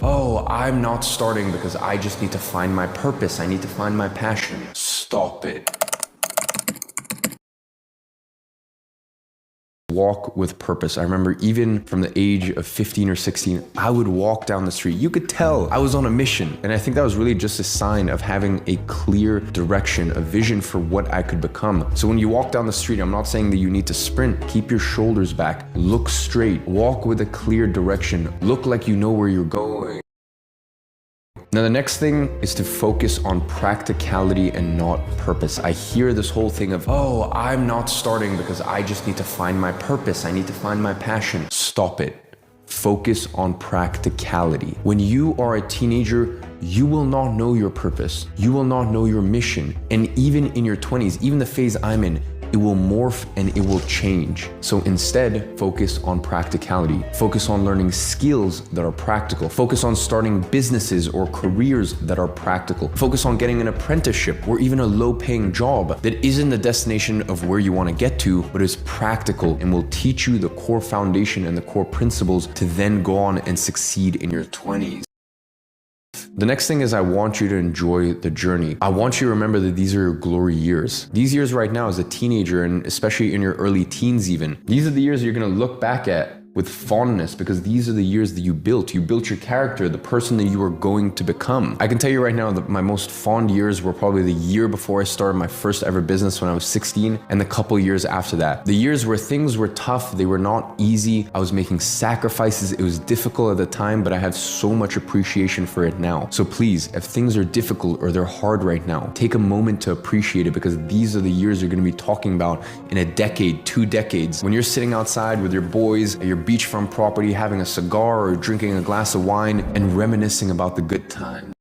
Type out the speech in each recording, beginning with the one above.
of, oh, I'm not starting because I just need to find my purpose. I need to find my passion. Stop it. Walk with purpose. I remember even from the age of 15 or 16, I would walk down the street. You could tell I was on a mission. And I think that was really just a sign of having a clear direction, a vision for what I could become. So when you walk down the street, I'm not saying that you need to sprint. Keep your shoulders back. Look straight. Walk with a clear direction. Look like you know where you're going. Now, the next thing is to focus on practicality and not purpose. I hear this whole thing of, oh, I'm not starting because I just need to find my purpose. I need to find my passion. Stop it. Focus on practicality. When you are a teenager, you will not know your purpose. You will not know your mission. And even in your 20s, even the phase I'm in, it will morph and it will change. So instead, focus on practicality. Focus on learning skills that are practical. Focus on starting businesses or careers that are practical. Focus on getting an apprenticeship or even a low-paying job that isn't the destination of where you want to get to, but is practical and will teach you the core foundation and the core principles to then go on and succeed in your 20s. The next thing is I want you to enjoy the journey. I want you to remember that these are your glory years. These years right now as a teenager, and especially in your early teens even, these are the years you're going to look back at with fondness because these are the years that you built. You built your character, the person that you are going to become. I can tell you right now that my most fond years were probably the year before I started my first ever business when I was 16 and the couple years after that. The years where things were tough, they were not easy. I was making sacrifices. It was difficult at the time, but I have so much appreciation for it now. So please, if things are difficult or they're hard right now, take a moment to appreciate it because these are the years you're going to be talking about in a decade, 2 decades. When you're sitting outside with your boys at your beachfront property, having a cigar or drinking a glass of wine and reminiscing about the good times.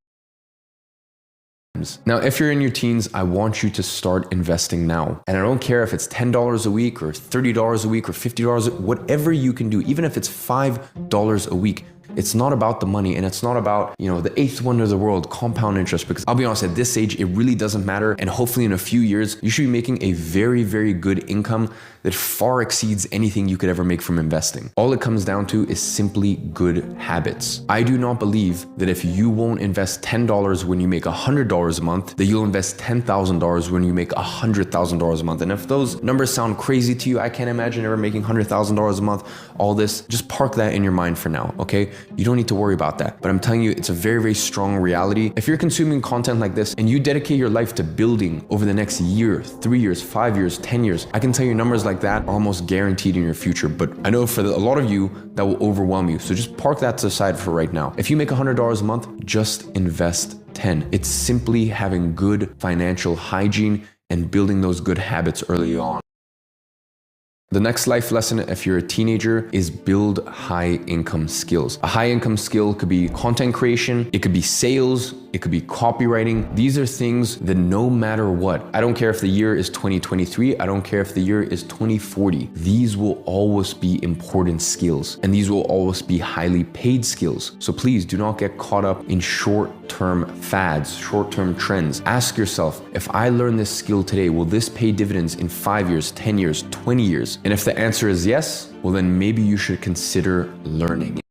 Now, if you're in your teens, I want you to start investing now. And I don't care if it's $10 a week or $30 a week or $50, whatever you can do, even if it's $5 a week. It's not about the money and it's not about, the eighth wonder of the world, compound interest, because I'll be honest, at this age, it really doesn't matter. And hopefully in a few years, you should be making a very, very good income that far exceeds anything you could ever make from investing. All it comes down to is simply good habits. I do not believe that if you won't invest $10 when you make $100 a month, that you'll invest $10,000 when you make $100,000 a month. And if those numbers sound crazy to you, I can't imagine ever making $100,000 a month, all this, just park that in your mind for now, okay? You don't need to worry about that. But I'm telling you, it's a very, very strong reality. If you're consuming content like this and you dedicate your life to building over the next year, 3 years, 5 years, 10 years, I can tell you numbers like that are almost guaranteed in your future. But I know for a lot of you, that will overwhelm you. So just park that to the side for right now. If you make $100 a month, just invest 10. It's simply having good financial hygiene and building those good habits early on. The next life lesson, if you're a teenager, is build high income skills. A high income skill could be content creation, it could be sales, it could be copywriting. These are things that no matter what, I don't care if the year is 2023, I don't care if the year is 2040, these will always be important skills and these will always be highly paid skills. So please do not get caught up in short-term fads, short-term trends. Ask yourself, if I learn this skill today, will this pay dividends in 5 years, 10 years, 20 years? And if the answer is yes, well then maybe you should consider learning.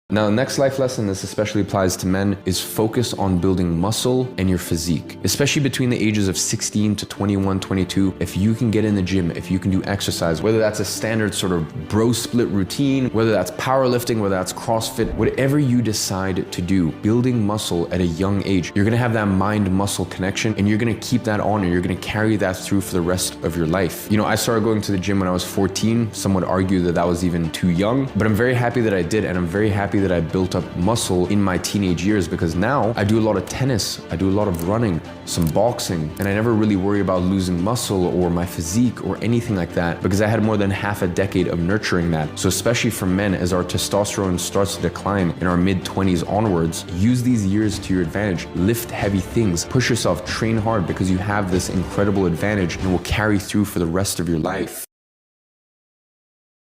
Now, the next life lesson, this especially applies to men, is focus on building muscle and your physique. Especially between the ages of 16 to 21, 22, if you can get in the gym, if you can do exercise, whether that's a standard sort of bro split routine, whether that's powerlifting, whether that's CrossFit, whatever you decide to do, building muscle at a young age, you're gonna have that mind-muscle connection and you're gonna keep that on and you're gonna carry that through for the rest of your life. I started going to the gym when I was 14. Some would argue that that was even too young, but I'm very happy that I did, and I'm very happy that I built up muscle in my teenage years because now I do a lot of tennis, I do a lot of running, some boxing, and I never really worry about losing muscle or my physique or anything like that because I had more than half a decade of nurturing that. So especially for men, as our testosterone starts to decline in our mid-20s onwards, use these years to your advantage. Lift heavy things, push yourself, train hard because you have this incredible advantage and will carry through for the rest of your life.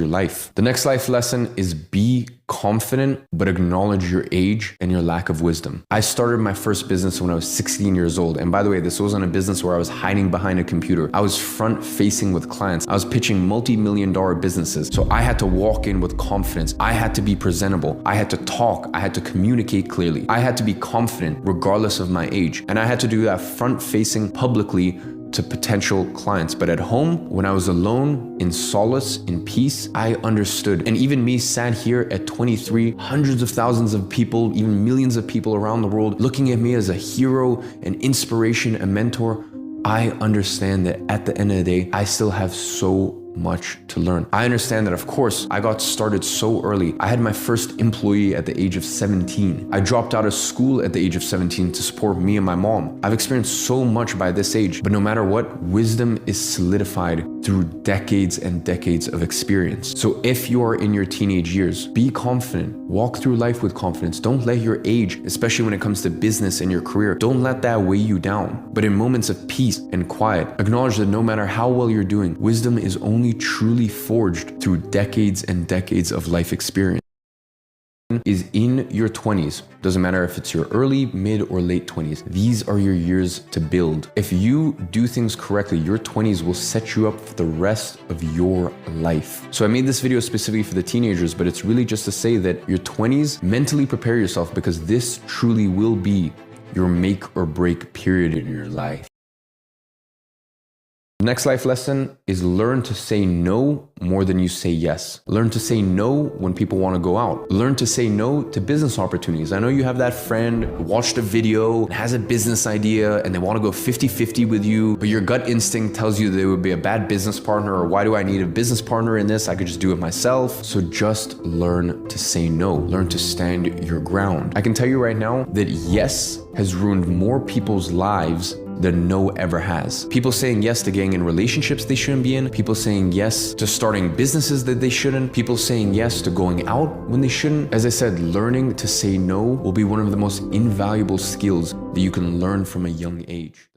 your life. The next life lesson is be confident, but acknowledge your age and your lack of wisdom. I started my first business when I was 16 years old. And by the way, this wasn't a business where I was hiding behind a computer. I was front facing with clients. I was pitching multi-million-dollar businesses. So I had to walk in with confidence. I had to be presentable. I had to talk. I had to communicate clearly. I had to be confident regardless of my age. And I had to do that front facing publicly to potential clients. But at home, when I was alone, in solace, in peace, I understood. And even me sat here at 23, hundreds of thousands of people, even millions of people around the world, looking at me as a hero, an inspiration, a mentor. I understand that at the end of the day, I still have so much to learn. I understand that, of course, I got started so early. I had my first employee at the age of 17. I dropped out of school at the age of 17 to support me and my mom. I've experienced so much by this age, but no matter what, wisdom is solidified through decades and decades of experience. So if you are in your teenage years, be confident. Walk through life with confidence. Don't let your age, especially when it comes to business and your career, don't let that weigh you down. But in moments of peace and quiet, acknowledge that no matter how well you're doing, wisdom is only truly forged through decades and decades of life experience. Is in your 20s. Doesn't matter if it's your early, mid, or late 20s. These are your years to build. If you do things correctly, your 20s will set you up for the rest of your life. So I made this video specifically for the teenagers, but it's really just to say that your 20s, mentally prepare yourself, because this truly will be your make or break period in your life. The next life lesson is learn to say no more than you say yes. Learn to say no when people want to go out. Learn to say no to business opportunities. I know you have that friend who watched a video and has a business idea and they want to go 50-50 with you, but your gut instinct tells you they would be a bad business partner, or why do I need a business partner in this? I could just do it myself. So just learn to say no. Learn to stand your ground. I can tell you right now that yes has ruined more people's lives than no ever has. People saying yes to getting in relationships they shouldn't be in, people saying yes to starting businesses that they shouldn't, people saying yes to going out when they shouldn't. As I said, learning to say no will be one of the most invaluable skills that you can learn from a young age.